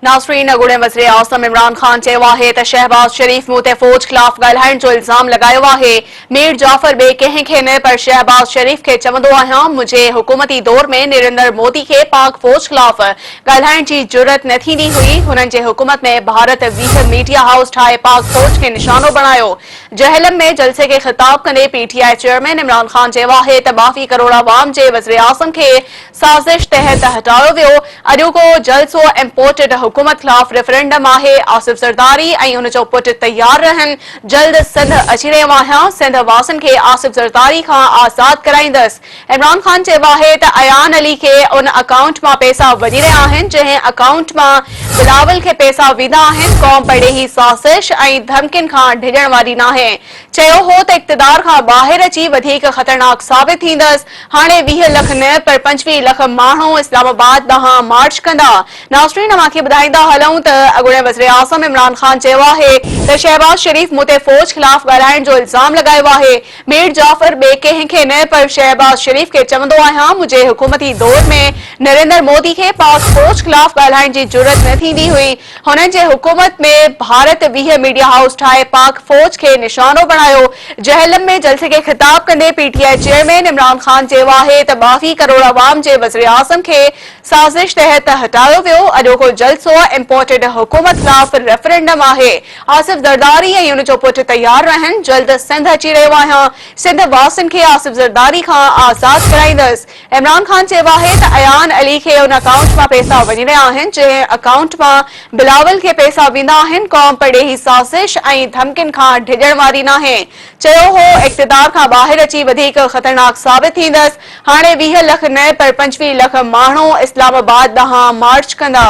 नाज़रीन, अॻूणे वज़ीर आज़म इमरान ख़ान चयो आहे त शहबाज़ शरीफ़ मूं ते फ़ौज ख़िलाफ़ ॻाल्हाइण जो इल्ज़ाम लगायो आहे। मीर जाफ़र ॿिए कंहिंखे न पर शहबाज़ शरीफ़ खे चवंदो आहियां, मुंहिंजे हुकूमती दौर में नरेंद्र मोदी खे पाक फ़ौज ख़िलाफ़ ॻाल्हाइण जी जुरत न थींदी हुई। हुननि जे हुकूमत में भारत 20 मीडिया हाउस ठाहे पाक फ़ौज खे निशानो बणायो। जहलम में जलसे खे ख़िताब कंदे पीटीआई चेयरमैन इमरान ख़ान चयो आहे त 22 करोड़ अवाम जे वज़ीर आज़म खे साज़िश तहत हटायो वियो। अॼोको जलसो इम्पोर्टेड हुकूमत ख़िलाफ़ रेफरेंडम आहे। आसिफ ज़रदारी ऐं उन जो पुट तैयार रहनि। जल्द सिंध अची रहियो आहियां। सिंध वासिन खे आसिफ ज़रदारी खां आज़ाद कराईंदसि। इमरान ख़ान चयो आहे त अयान अली खे उन अकाउंट मां पैसा वञी रहिया आहिनि जंहिं अकाउंट मां बिलावल खे पैसा वेंदा आहिनि। क़ौम पड़ेही साज़िश ऐं धमकियुनि खां डिॼण वारी नाहे। चयो हो त इक़्तिदार खां ॿाहिरि अची वधीक ख़तरनाक साबित थींदसि। हाणे 20 लख न पर 25 लख माण्हू इस्लामाबाद ॾांहुं मार्च कंदा। नाज़रीन, अव्हांखे ॿुधाईंदा हलूं त अॻूणे वज़ीर आज़म इमरान ख़ान चयो आहे त शहबाज़ शरीफ़ मूं ते फ़ौज ख़िलाफ़ ॻाल्हाइण जो इल्ज़ाम लगायो आहे। मीर जाफ़र ॿिए कंहिंखे न पर शहबाज़ शरीफ़ खे चवंदो आहियां, मुंहिंजे हुकूमती दौर में नरेंद्र मोदी खे पाक फ़ौज ख़िलाफ़ ॻाल्हाइण जी जुरत न थींदी हुई। हुननि जे हुकूमत में भारत 20 मीडिया हाउस ठाहे पाक फ़ौज खे निशानो बणायो। जहलम में जलसे खे ख़िताब कंदे पीटीआई चेयरमैन इमरान ख़ान चयो आहे त 22 करोड़ अवाम जे वज़ीर आज़म खे साज़िश तहत हटायो वियो। अॼोको जलसो इम्पोर्टेड हुकूमत ख़िलाफ़ रेफरेंडम आहे। आसिफ ज़रदारी ऐं उन जो पुट तैयार रहनि। जल्द सिंध अची रहियो आहियां। सिंध वासिन खे आसिफ ज़रदारी खां आज़ाद कराईंदसि। इमरान ख़ान चयो आहे त अयान अली खे उन अकाउंट मां पैसा वञी रहिया आहिनि जंहिं अकाउंट मां बिलावल खे पैसा वेंदा आहिनि। क़ौम पड़ेही साज़िश ऐं धमकियुनि खां डिॼण वारी नाहे। चयो हो इक़्तिदार खां ॿाहिरि अची वधीक ख़तरनाक साबित थींदसि। हाणे 20 लख न पर 25 लख माण्हू इस्लामाबाद ॾांहुं मार्च कंदा।